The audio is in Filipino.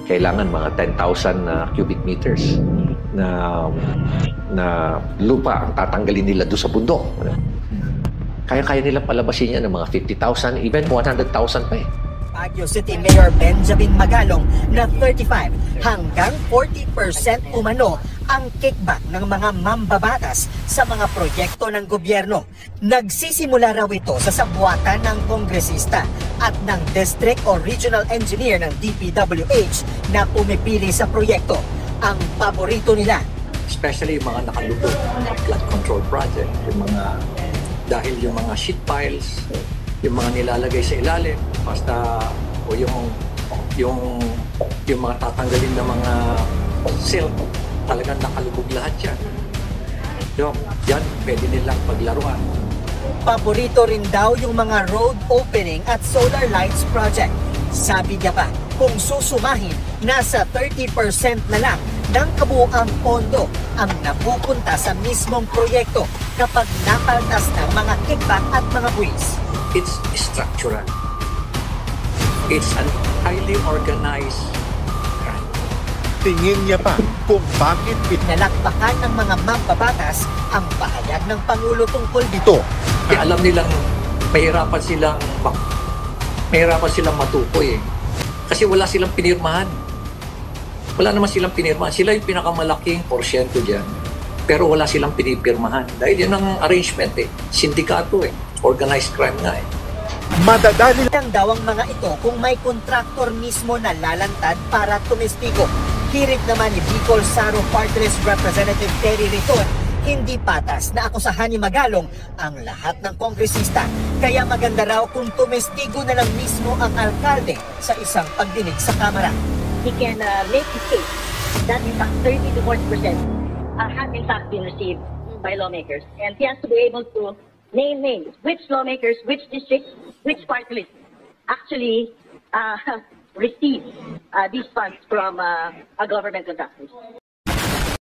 Kailangan mga 10,000 cubic meters na lupa ang tatanggalin nila doon sa bundok. Kaya nilang palabasin yan ng mga 50,000, even 100,000 pa eh. Baguio City Mayor Benjamin Magalong na 35 hanggang 40% umano ang kickback ng mga mambabatas sa mga proyekto ng gobyerno. Nagsisimula raw ito sa sabuatan ng kongresista at ng district o regional engineer ng DPWH na pumipili sa proyekto. Ang paborito nila, especially yung mga nakalubog na flood control project, dahil yung mga sheet piles, yung mga nilalagay sa ilalim, basta o yung mga tatanggalin ng mga silt, talagang nakalubog lahat yan. Yan, pwede nilang paglaruan. Paborito rin daw yung mga road opening at solar lights project. Sabi niya pa, kung susumahin, nasa 30% na lang ng kabuuang pondo ang napupunta sa mismong proyekto kapag napaltas ng mga kickback at mga buwis. It's structural. It's an highly organized crime. Tingin niya pa kung bakit Nalakbakan ng mga mambabatas ang pahayag ng Pangulo tungkol dito. Kaya alam nilang mahirapan silang matukoy eh. Kasi wala silang pinirmahan. Wala naman silang pinirmahan. Sila yung pinakamalaking porsyento dyan. Pero wala silang pinipirmahan. Dahil yan ang arrangement eh. Sindikato eh. Organized crime nga eh. madadali Lang daw ang mga ito kung may kontraktor mismo na lalantad para tumestigo. Hirit naman ni Bicol Saro Party List Representative Terry Riton, hindi patas na akusahan ni Magalong ang lahat ng kongresista. Kaya maganda raw kung tumestigo na lang mismo ang alkalde sa isang pagdinig sa Kamara. He can make his case that in fact 30 to 40% have in fact been received by lawmakers. And he has to be able to name names, which lawmakers, which districts, which party list actually receive these funds from a government contractors.